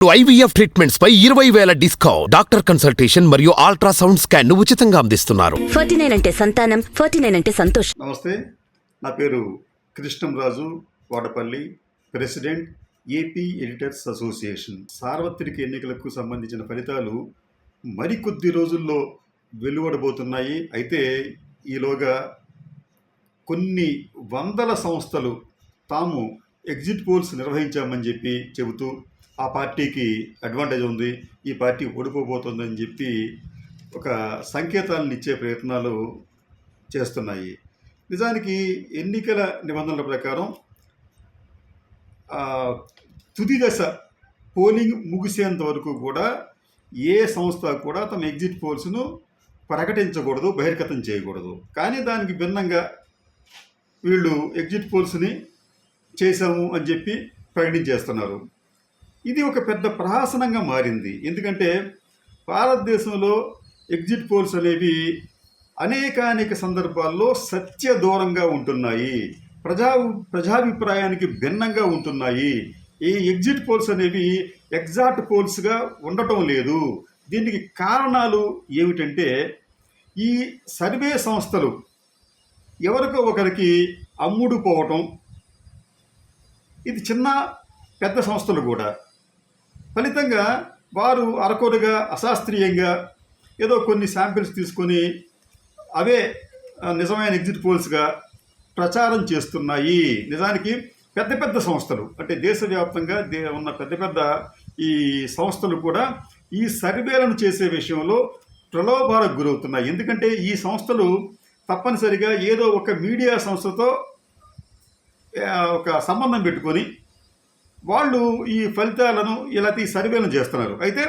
IVF treatments పై 20,000 discount. Doctor consultation మరియు ultrasound scan ఉచితంగా అందిస్తున్నారు. 49 అంటే సంతానం, 49 అంటే సంతోషం. నమస్తే, నా పేరు Krishnamraju Vadapalli, president AP editors association. సార్వత్రిక ఎన్నికలకు సంబంధించిన ఫలితాలు మరికొద్ది రోజుల్లో వెలువడబోతున్నాయి. అయితే ఈలోగా కొన్ని వందల సంస్థలు తాము ఎగ్జిట్ పోల్స్ నిర్వహించామని చెప్పి చెబుతూ ఆ పార్టీకి అడ్వాంటేజ్ ఉంది, ఈ పార్టీ ఓడిపోబోతుందని చెప్పి ఒక సంకేతాలను ఇచ్చే ప్రయత్నాలు చేస్తున్నాయి. నిజానికి ఎన్నికల నిబంధనల ప్రకారం తుది దశ పోలింగ్ ముగిసేంత వరకు కూడా ఏ సంస్థ కూడా తమ ఎగ్జిట్ పోల్స్ను ప్రకటించకూడదు, బహిర్గతం చేయకూడదు. కానీ దానికి భిన్నంగా వీళ్ళు ఎగ్జిట్ పోల్స్ని చేశాము అని చెప్పి ప్రకటించేస్తున్నారు. ఇది ఒక పెద్ద ప్రహసనంగా మారింది. ఎందుకంటే భారతదేశంలో ఎగ్జిట్ పోల్స్ అనేవి అనేక సందర్భాల్లో సత్య దూరంగా ఉంటున్నాయి, ప్రజాభిప్రాయానికి భిన్నంగా ఉంటున్నాయి. ఈ ఎగ్జిట్ పోల్స్ అనేవి ఎగ్జాక్ట్ పోల్స్గా ఉండటం లేదు. దీనికి కారణాలు ఏమిటంటే ఈ సర్వే సంస్థలు ఎవరికో ఒకరికి అమ్ముడు పోవటం, ఇది చిన్న పెద్ద సంస్థలు కూడా. ఫలితంగా వారు అరకొరగా అశాస్త్రీయంగా ఏదో కొన్ని శాంపిల్స్ తీసుకొని అవే నిజమైన ఎగ్జిట్ పోల్స్గా ప్రచారం చేస్తున్నాయి. నిజానికి పెద్ద సంస్థలు అంటే దేశవ్యాప్తంగా ఉన్న పెద్ద ఈ సంస్థలు కూడా ఈ సర్వేలను చేసే విషయంలో ప్రలోభాలకు గురవుతున్నాయి. ఎందుకంటే ఈ సంస్థలు తప్పనిసరిగా ఏదో ఒక మీడియా సంస్థతో ఒక సంబంధం పెట్టుకొని వాళ్ళు ఈ ఫలితాలను ఇలా ఈ సర్వేలను చేస్తున్నారు. అయితే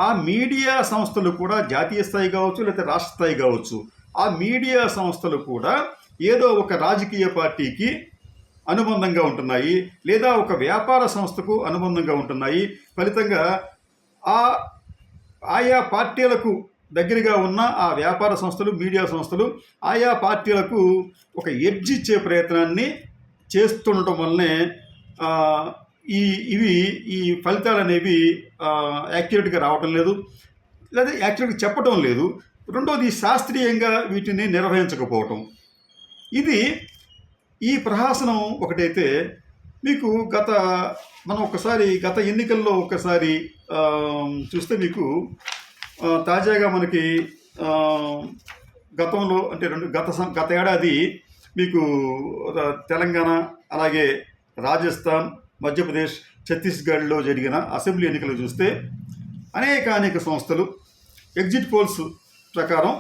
ఆ మీడియా సంస్థలు కూడా జాతీయ స్థాయి కావచ్చు, లేకపోతే రాష్ట్ర స్థాయి కావచ్చు, ఆ మీడియా సంస్థలు కూడా ఏదో ఒక రాజకీయ పార్టీకి అనుబంధంగా ఉంటున్నాయి, లేదా ఒక వ్యాపార సంస్థకు అనుబంధంగా ఉంటున్నాయి. ఫలితంగా ఆయా పార్టీలకు దగ్గరగా ఉన్న ఆ వ్యాపార సంస్థలు, మీడియా సంస్థలు ఆయా పార్టీలకు ఒక ఎడ్జ్ ఇచ్చే ప్రయత్నాన్ని చేస్తుండటం వల్లనే ఈ ఫలితాలు అనేవి యాక్యురేట్గా రావటం లేదు, లేదా యాక్యురేట్గా చెప్పటం లేదు. రెండోది శాస్త్రీయంగా వీటిని నిర్వహించకపోవటం. ఈ ప్రహసనం ఒకటైతే మీకు మనం గత ఎన్నికల్లో ఒకసారి చూస్తే మీకు తాజాగా మనకి గతంలో అంటే గత ఏడాది మీకు తెలంగాణ, అలాగే రాజస్థాన్, మధ్యప్రదేశ్, ఛత్తీస్గఢ్లో జరిగిన అసెంబ్లీ ఎన్నికలు చూస్తే అనేక సంస్థలు ఎగ్జిట్ పోల్స్ ప్రకారం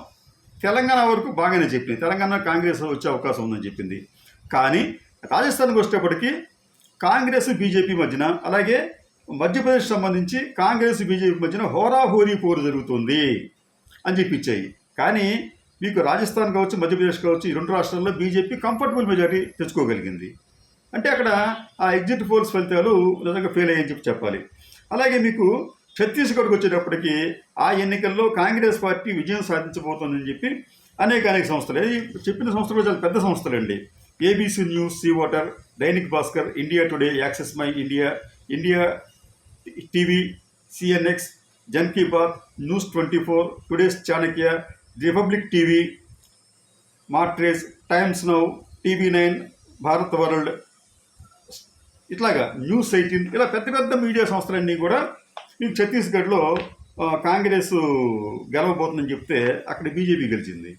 తెలంగాణ వరకు బాగానే చెప్పింది, తెలంగాణ కాంగ్రెస్ వచ్చే అవకాశం ఉందని చెప్పింది. కానీ రాజస్థాన్కి వచ్చేటప్పటికి కాంగ్రెస్ బీజేపీ మధ్యన, అలాగే మధ్యప్రదేశ్ సంబంధించి కాంగ్రెస్ బీజేపీ మధ్యన హోరాహోరీ పోరు జరుగుతుంది అని చెప్పించాయి. కానీ మీకు రాజస్థాన్ కావచ్చు, మధ్యప్రదేశ్ కావచ్చు, ఈ రెండు రాష్ట్రాల్లో బీజేపీ కంఫర్టబుల్ మెజారిటీ తెచ్చుకోగలిగింది. అంటే అక్కడ ఆ ఎగ్జిట్ పోల్స్ ఫలితాలు నిజంగా ఫెయిల్ అయ్యని చెప్పాలి. అలాగే మీకు ఛత్తీస్గఢ్కి వచ్చేటప్పటికి ఆ ఎన్నికల్లో కాంగ్రెస్ పార్టీ విజయం సాధించబోతోందని చెప్పి అనేక సంస్థలు చెప్పిన సంస్థలు చాలా పెద్ద సంస్థలండి. ABC News, C Voter, Dainik Bhaskar, India Today, Axis My India, India TV, CNX, Jan Ki Baat, News 24, Today's Chanakya, Republic TV, Matrize, Times Now, TV nine, Bharat World, ఇట్లాగా న్యూస్ 18, ఇలా పెద్ద మీడియా సంస్థలన్నీ కూడా మీకు ఛత్తీస్గఢ్లో కాంగ్రెస్ గెలవబోతుందని చెప్తే అక్కడ బీజేపీ గెలిచింది.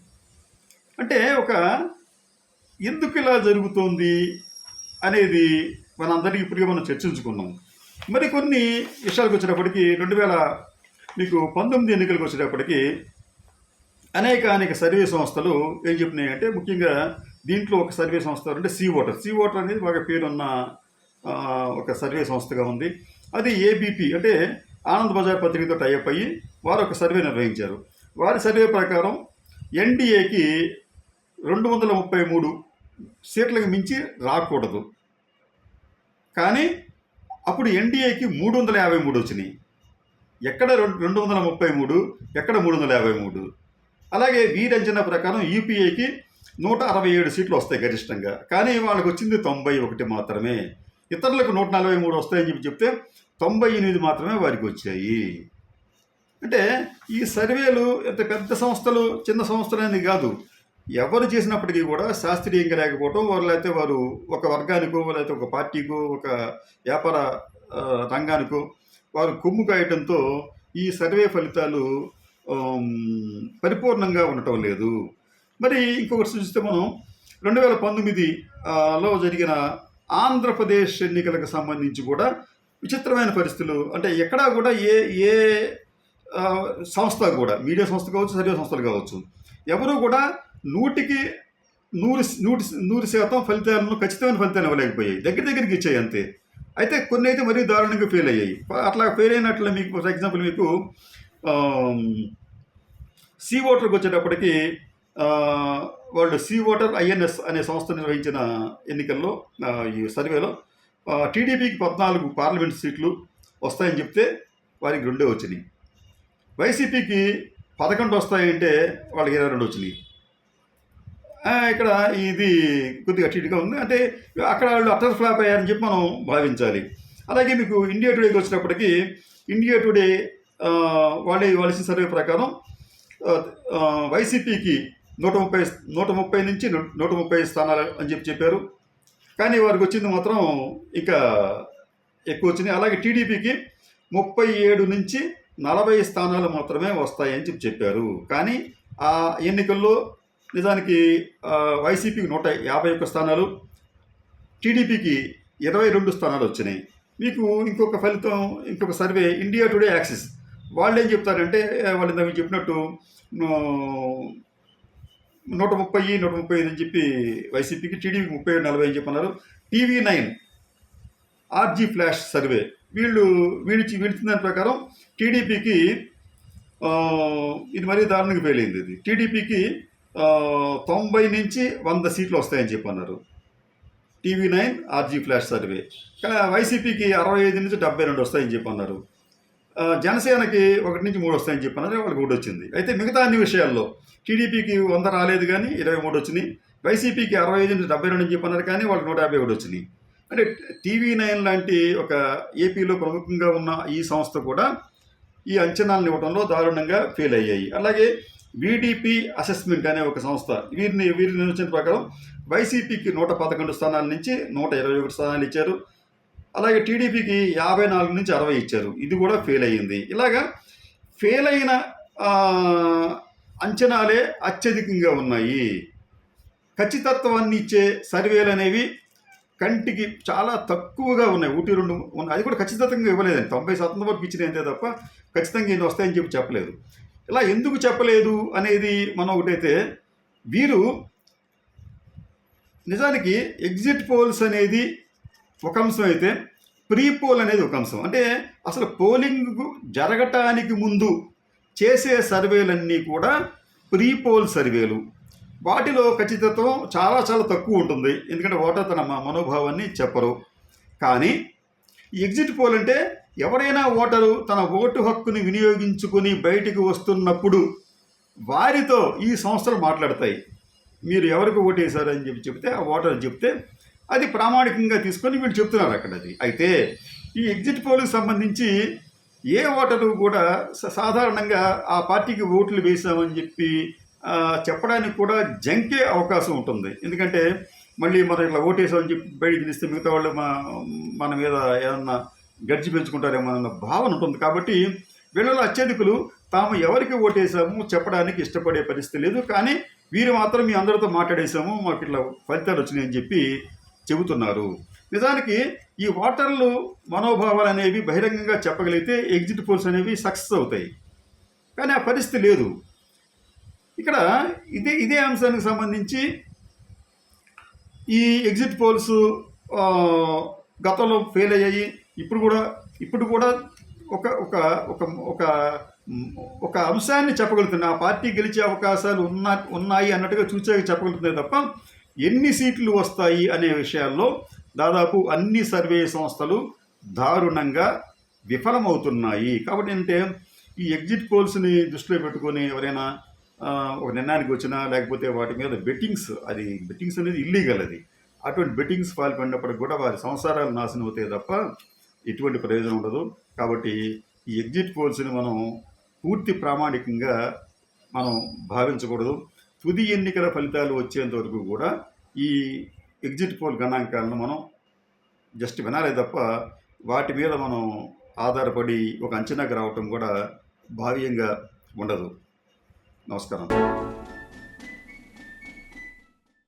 అంటే ఎందుకు ఇలా జరుగుతోంది అనేది మనందరికీ ఇప్పటికే మనం చర్చించుకున్నాం. మరికొన్ని విషయాలకు వచ్చేటప్పటికి 2019 ఎన్నికలకు వచ్చేటప్పటికి అనేక సర్వే సంస్థలు ఏం చెప్పినాయంటే, ముఖ్యంగా దీంట్లో ఒక సర్వే సంస్థ అంటే సీ వాటర్ అనేది బాగా పేరున్న ఒక సర్వే సంస్థగా ఉంది. అది ఏబీపీ అంటే ఆనంద్ బజార్ పత్రికతో టైఅప్ అయ్యి వారు ఒక సర్వే నిర్వహించారు. వారి సర్వే ప్రకారం ఎన్డీఏకి 233 సీట్లకు మించి రాకూడదు, కానీ అప్పుడు ఎన్డీఏకి 353 వచ్చినాయి. ఎక్కడ 233, ఎక్కడ 353. అలాగే వీరంజన ప్రకారం యూపీఏకి 167 సీట్లు వస్తాయి గరిష్టంగా, కానీ వాళ్ళకి వచ్చింది 91 మాత్రమే. ఇతరులకు 143 వస్తాయని చెప్తే 98 మాత్రమే వారికి వచ్చాయి. అంటే ఈ సర్వేలు ఎంత పెద్ద సంస్థలు చిన్న సంస్థలు అనేది కాదు, ఎవరు చేసినప్పటికీ కూడా శాస్త్రీయంగా లేకపోవటం, లేకపోతే వారు ఒక వర్గానికో లేకపోతే ఒక పార్టీకో ఒక వ్యాపార రంగానికో వారు కొమ్ము కాయటంతో ఈ సర్వే ఫలితాలు పరిపూర్ణంగా ఉండటం లేదు. మరి ఇంకొకటి చూస్తే మనం 2019లో జరిగిన ఆంధ్రప్రదేశ్ ఎన్నికలకు సంబంధించి కూడా విచిత్రమైన పరిస్థితులు. అంటే ఎక్కడా కూడా ఏ ఏ సంస్థ కూడా, మీడియా సంస్థ కావచ్చు, సర్వే సంస్థలు కావచ్చు, ఎవరు కూడా 100% ఫలితాలను ఖచ్చితమైన ఫలితాలు ఇవ్వలేకపోయాయి. దగ్గరికి ఇచ్చాయి అంతే. అయితే కొన్ని అయితే మరీ దారుణంగా ఫెయిల్ అయ్యాయి. అట్లా ఫెయిల్ అయినట్లు మీకు ఫర్ ఎగ్జాంపుల్ మీకు సీ ఓటర్కి వచ్చేటప్పటికి వాళ్ళు సీ ఓటర్ ఐఎన్ఎస్ అనే సంస్థ నిర్వహించిన ఎన్నికల్లో ఈ సర్వేలో టీడీపీకి 14 పార్లమెంట్ సీట్లు వస్తాయని చెప్తే వారికి 2 వచ్చినాయి. వైసీపీకి 11 వస్తాయంటే వాళ్ళకి 22 వచ్చినాయి. ఇక్కడ ఇది కొద్దిగా అటుగా ఉంది. అంటే అక్కడ వాళ్ళు అటర్ ఫ్లాప్ అయ్యారని చెప్పి మనం భావించాలి. అలాగే మీకు ఇండియా టుడేకి వచ్చినప్పటికీ ఇండియా టుడే వాళ్ళు ఇచ్చిన సర్వే ప్రకారం వైసీపీకి 130 నుంచి 130 స్థానాలు అని చెప్పారు. కానీ వారికి వచ్చింది మాత్రం ఇంకా ఎక్కువ వచ్చినాయి. అలాగే టీడీపీకి 37 నుంచి 40 స్థానాలు మాత్రమే వస్తాయని చెప్పారు. కానీ ఆ ఎన్నికల్లో నిజానికి వైసీపీకి 151 స్థానాలు, టీడీపీకి 22 స్థానాలు వచ్చినాయి. మీకు ఇంకొక ఫలితం, ఇంకొక సర్వే ఇండియా టుడే యాక్సిస్ వాళ్ళు ఏం చెప్తారంటే, వాళ్ళు ఇందాక చెప్పినట్టు 130, 135 అని చెప్పి వైసీపీకి, టీడీపీకి 37-40 అని చెప్పన్నారు. TV9 ఆర్జీ ఫ్లాష్ సర్వే వీళ్ళిచ్చిన దాని ప్రకారం టీడీపీకి ఇది మరీ దారుణంగా ఫెయిల్ అయింది. ఇది టీడీపీకి 90 నుంచి 100 సీట్లు వస్తాయని చెప్పన్నారు TV9 ఆర్జీ ఫ్లాష్ సర్వే. వైసీపీకి 65 నుంచి 72 వస్తాయని చెప్పన్నారు. జనసేనకి 1 నుంచి 3 వస్తాయని చెప్పన్నారు, వాళ్ళకి 1 వచ్చింది. అయితే మిగతా అన్ని విషయాల్లో టీడీపీకి 100 రాలేదు కానీ 23 వచ్చినాయి. వైసీపీకి 65 నుంచి 72 అని చెప్పన్నారు కానీ వాళ్ళకి 151 వచ్చినాయి. అంటే TV9 లాంటి ఒక ఏపీలో ప్రముఖంగా ఉన్న ఈ సంస్థ కూడా ఈ అంచనాలను ఇవ్వడంలో దారుణంగా ఫెయిల్ అయ్యాయి. అలాగే VDP అసెస్మెంట్ అనే ఒక సంస్థ వీరి నిర్వచన ప్రకారం వైసీపీకి 111 స్థానాల నుంచి 121 స్థానాలు ఇచ్చారు. అలాగే టీడీపీకి 54 నుంచి 60 ఇచ్చారు. ఇది కూడా ఫెయిల్ అయ్యింది. ఇలాగా ఫెయిల్ అయిన అంచనాలే అత్యధికంగా ఉన్నాయి. ఖచ్చితత్వాన్ని ఇచ్చే సర్వేలు అనేవి కంటికి చాలా తక్కువగా ఉన్నాయి. 1-2 ఉన్నాయి. అది కూడా ఖచ్చితంగా ఇవ్వలేదండి. 90% వరకు ఇచ్చినాయి అంతే తప్ప ఖచ్చితంగా ఇది వస్తాయని చెప్పలేదు. ఇలా ఎందుకు చెప్పలేదు అనేది మనం ఒకటైతే, వీరు నిజానికి ఎగ్జిట్ పోల్స్ అనేది ఒక అంశం అయితే ప్రీ పోల్ అనేది ఒక అంశం. అంటే అసలు పోలింగ్ జరగటానికి ముందు చేసే సర్వేలన్నీ కూడా ప్రీ పోల్ సర్వేలు. వాటిలో ఖచ్చితత్వం చాలా చాలా తక్కువ ఉంటుంది. ఎందుకంటే ఓటర్ తన మనోభావాన్ని చెప్పరు. కానీ ఈ ఎగ్జిట్ పోల్ అంటే ఎవరైనా ఓటరు తన ఓటు హక్కుని వినియోగించుకుని బయటికి వస్తున్నప్పుడు వారితో ఈ సంస్థలు మాట్లాడతాయి. మీరు ఎవరికి ఓటేశారని చెప్తే ఆ ఓటర్ చెప్తే అది ప్రామాణికంగా తీసుకొని వీళ్ళు చెప్తున్నారు అక్కడ. అది అయితే ఈ ఎగ్జిట్ పోల్కి సంబంధించి ఏ ఓటరు కూడా సాధారణంగా ఆ పార్టీకి ఓట్లు వేసామని చెప్పి చెప్పడానికి కూడా జంకే అవకాశం ఉంటుంది. ఎందుకంటే మళ్ళీ మనం ఇట్లా ఓటేసామని చెప్పి బయటికి తీస్తే మిగతా వాళ్ళు మన మీద ఏమన్నా గడ్జి పెంచుకుంటారేమో అన్న భావన ఉంటుంది. కాబట్టి వీళ్ళలో అత్యధికులు తాము ఎవరికి ఓటేసాము చెప్పడానికి ఇష్టపడే పరిస్థితి లేదు. కానీ వీరు మాత్రం మీ అందరితో మాట్లాడేసాము, మాకు ఇట్లా ఫలితాలు వచ్చినాయని చెప్పి చెబుతున్నారు. నిజానికి ఈ ఓటర్లు మనోభావాలు అనేవి బహిరంగంగా చెప్పగలిగితే ఎగ్జిట్ పోల్స్ అనేవి సక్సెస్ అవుతాయి. కానీ ఆ పరిస్థితి లేదు. ఇక్కడ ఇదే అంశానికి సంబంధించి ఈ ఎగ్జిట్ పోల్స్ గతంలో ఫెయిల్ అయ్యాయి. ఇప్పుడు కూడా ఒక ఒక ఒక ఒక ఒక అంశాన్ని చెప్పగలుగుతుంది. ఆ పార్టీ గెలిచే అవకాశాలు ఉన్నాయి అన్నట్టుగా చూసాక చెప్పగలుగుతుంది తప్ప ఎన్ని సీట్లు వస్తాయి అనే విషయాల్లో దాదాపు అన్ని సర్వే సంస్థలు దారుణంగా విఫలమవుతున్నాయి. కాబట్టి ఏంటంటే ఈ ఎగ్జిట్ పోల్స్ని దృష్టిలో పెట్టుకొని ఎవరైనా ఒక నిర్ణయానికి వచ్చినా, లేకపోతే వాటి మీద బెట్టింగ్స్ అనేది ఇల్లీగల్. అది అటువంటి బెట్టింగ్స్ పాల్పడినప్పటికి కూడా వారి సంసారాలు నాశనం అవుతాయి తప్ప ఎటువంటి ప్రయోజనం ఉండదు. కాబట్టి ఈ ఎగ్జిట్ పోల్స్ని మనం పూర్తి ప్రామాణికంగా మనం భావించకూడదు. తుది ఎన్నికల ఫలితాలు వచ్చేంత వరకు కూడా ఈ ఎగ్జిట్ పోల్ గణాంకాలను మనం జస్ట్ వినాలే తప్ప వాటి మీద మనం ఆధారపడి ఒక అంచనాకు రావటం కూడా భావ్యంగా ఉండదు. నమస్కారం.